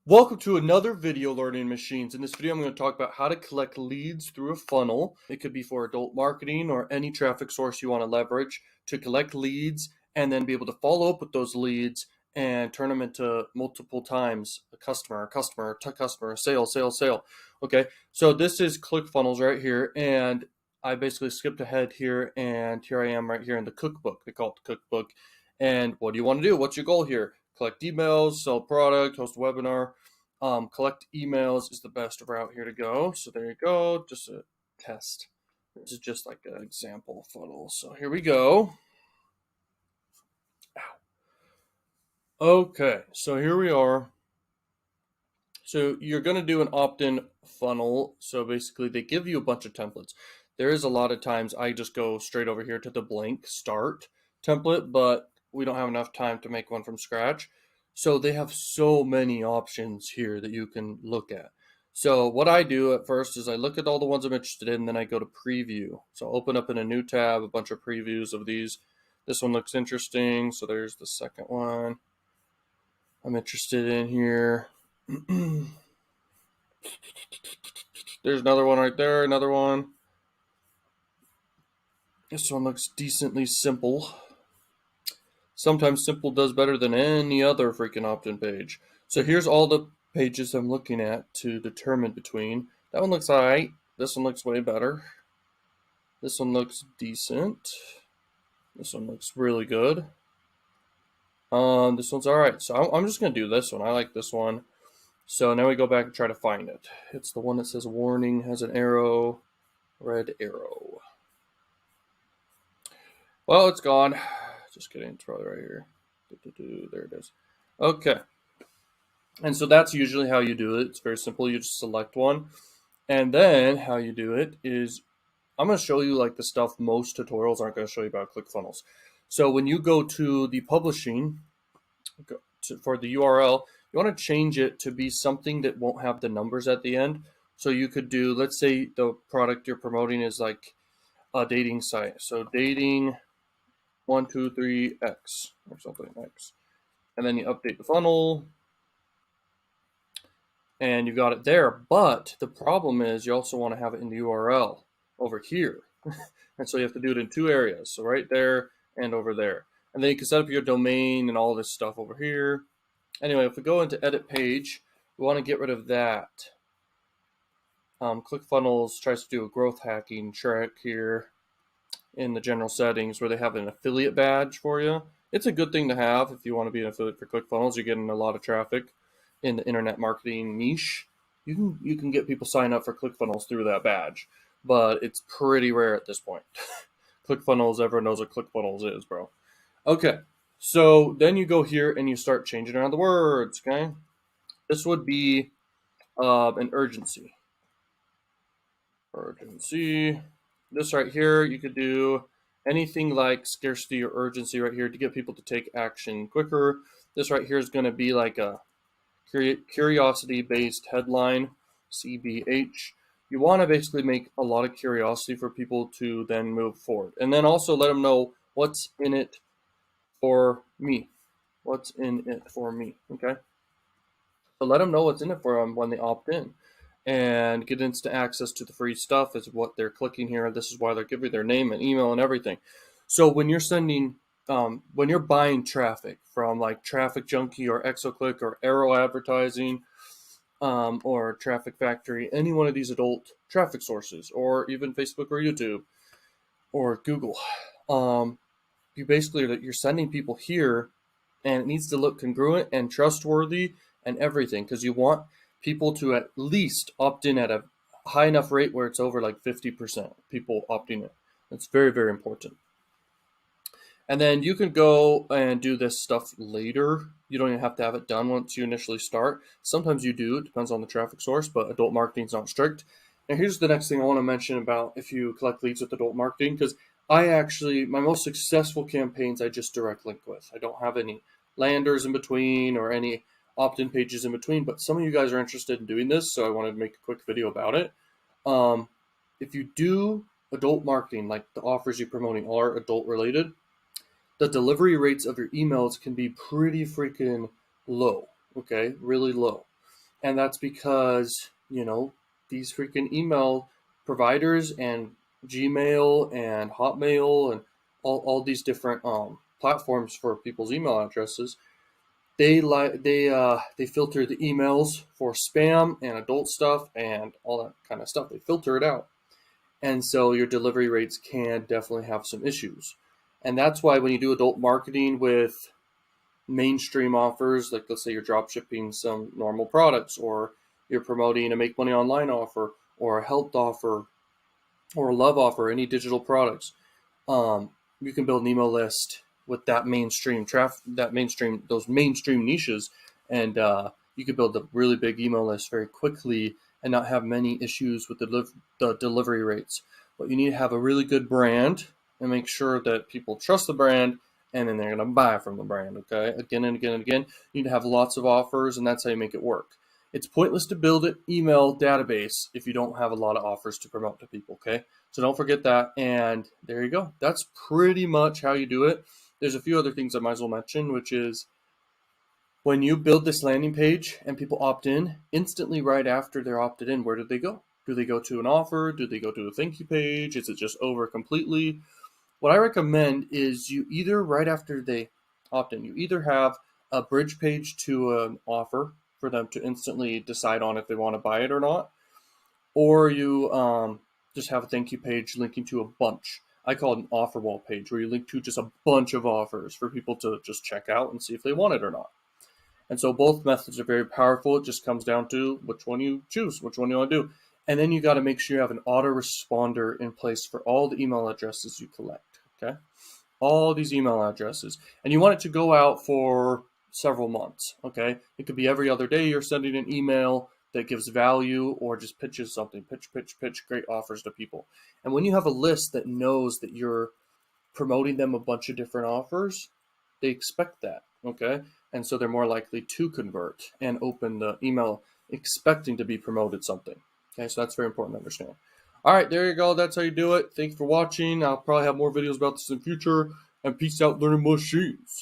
Welcome to another video learning machines. In this video, I'm going to talk about how to collect leads through a funnel. It could be for adult marketing or any traffic source you want to leverage to collect leads and then be able to follow up with those leads and turn them into multiple times a customer, sale. Okay, so this is ClickFunnels right here, and I basically skipped ahead here, and here I am right here in the cookbook. They call it the cookbook. And what do you want to do? What's your goal here? Collect emails, sell product, host a webinar. Collect emails is the best route here to go. So there you go, just a test. This is just like an example funnel. So here we go. Okay, so here we are. So you're going to do an opt-in funnel. So basically they give you a bunch of templates. There is a lot of times I just go straight over here to the blank start template, but we don't have enough time to make one from scratch. So they have so many options here that you can look at. So what I do at first is I look at all the ones I'm interested in, then I go to preview. So I'll open up in a new tab a bunch of previews of these. This one looks interesting. So there's the second one I'm interested in here. There's another one right there, another one. This one looks decently simple. Sometimes simple does better than any other freaking opt-in page. So here's all the pages I'm looking at to determine between. That one looks alright. This one looks way better. This one looks decent. This one looks really good. This one's alright. So I'm just going to do this one. I like this one. So now we go back and try to find it. It's the one that says warning, has an arrow, red arrow. Well, it's gone. Just kidding, it's probably right here. There it is. Okay. And so that's usually how you do it. It's very simple. You just select one. And then how you do it is, I'm going to show you like the stuff most tutorials aren't going to show you about ClickFunnels. So when you go to the publishing, for the URL, you want to change it to be something that won't have the numbers at the end. So you could do, let's say the product you're promoting is like a dating site. So dating 123x or something X. And then you update the funnel and you got it there. But the problem is you also want to have it in the URL over here. And so you have to do it in two areas. So right there and over there. And then you can set up your domain and all this stuff over here. Anyway, if we go into edit page, we want to get rid of that. ClickFunnels tries to do a growth hacking trick here in the general settings where they have an affiliate badge for you. It's a good thing to have if you want to be an affiliate for ClickFunnels. You're getting a lot of traffic in the internet marketing niche. You can get people sign up for ClickFunnels through that badge, but it's pretty rare at this point. ClickFunnels, everyone knows what ClickFunnels is, bro. Okay, so then you go here and you start changing around the words, okay? This would be an urgency. Urgency. This right here, you could do anything like scarcity or urgency right here to get people to take action quicker. This right here is going to be like a curiosity-based headline, CBH. You want to basically make a lot of curiosity for people to then move forward. And then also let them know what's in it for me. What's in it for me, okay? So let them know what's in it for them when they opt in. And get instant access to the free stuff is what they're clicking here. This is why they're giving their name and email and everything. So when you're sending, when you're buying traffic from like Traffic Junkie or Exoclick or Arrow Advertising or Traffic Factory, any one of these adult traffic sources, or even Facebook or YouTube or Google, you basically you're sending people here, and it needs to look congruent and trustworthy and everything, because you want people to at least opt in at a high enough rate where it's over like 50% people opting in. It's very, very important. And then you can go and do this stuff later. You don't even have to have it done once you initially start. Sometimes you do, it depends on the traffic source, but adult marketing is not strict. And here's the next thing I want to mention about if you collect leads with adult marketing, because my most successful campaigns I just direct link with. I don't have any landers in between or any opt-in pages in between, but some of you guys are interested in doing this, so I wanted to make a quick video about it. If you do adult marketing, like the offers you're promoting are adult related, the delivery rates of your emails can be pretty freaking low, okay? Really low. And that's because, these freaking email providers and Gmail and Hotmail and all these different platforms for people's email addresses, they filter the emails for spam and adult stuff and all that kind of stuff. They filter it out. And so your delivery rates can definitely have some issues. And that's why when you do adult marketing with mainstream offers, like let's say you're drop shipping some normal products, or you're promoting a make money online offer, or a health offer, or a love offer, any digital products, you can build an email list with that mainstream traffic, those mainstream niches, and you can build a really big email list very quickly and not have many issues with the delivery rates. But you need to have a really good brand and make sure that people trust the brand, and then they're going to buy from the brand. Okay, again and again and again. You need to have lots of offers, and that's how you make it work. It's pointless to build an email database if you don't have a lot of offers to promote to people. Okay, so don't forget that. And there you go. That's pretty much how you do it. There's a few other things I might as well mention, which is when you build this landing page and people opt in, instantly right after they're opted in, where do they go? Do they go to an offer? Do they go to a thank you page? Is it just over completely? What I recommend is you either, right after they opt in, you either have a bridge page to an offer for them to instantly decide on if they want to buy it or not, or you just have a thank you page linking to a bunch. I call it an offer wall page, where you link to just a bunch of offers for people to just check out and see if they want it or not. And so both methods are very powerful. It just comes down to which one you choose, which one you want to do. And then you got to make sure you have an autoresponder in place for all the email addresses you collect. Okay, all these email addresses, and you want it to go out for several months. Okay, it could be every other day you're sending an email that gives value or just pitches something, pitch great offers to people. And when you have a list that knows that you're promoting them a bunch of different offers, they expect that. Okay, and so they're more likely to convert and open the email expecting to be promoted something. Okay, so that's very important to understand. All right, there you go. That's how you do it. Thank you for watching. I'll probably have more videos about this in the future. And peace out, learning machines.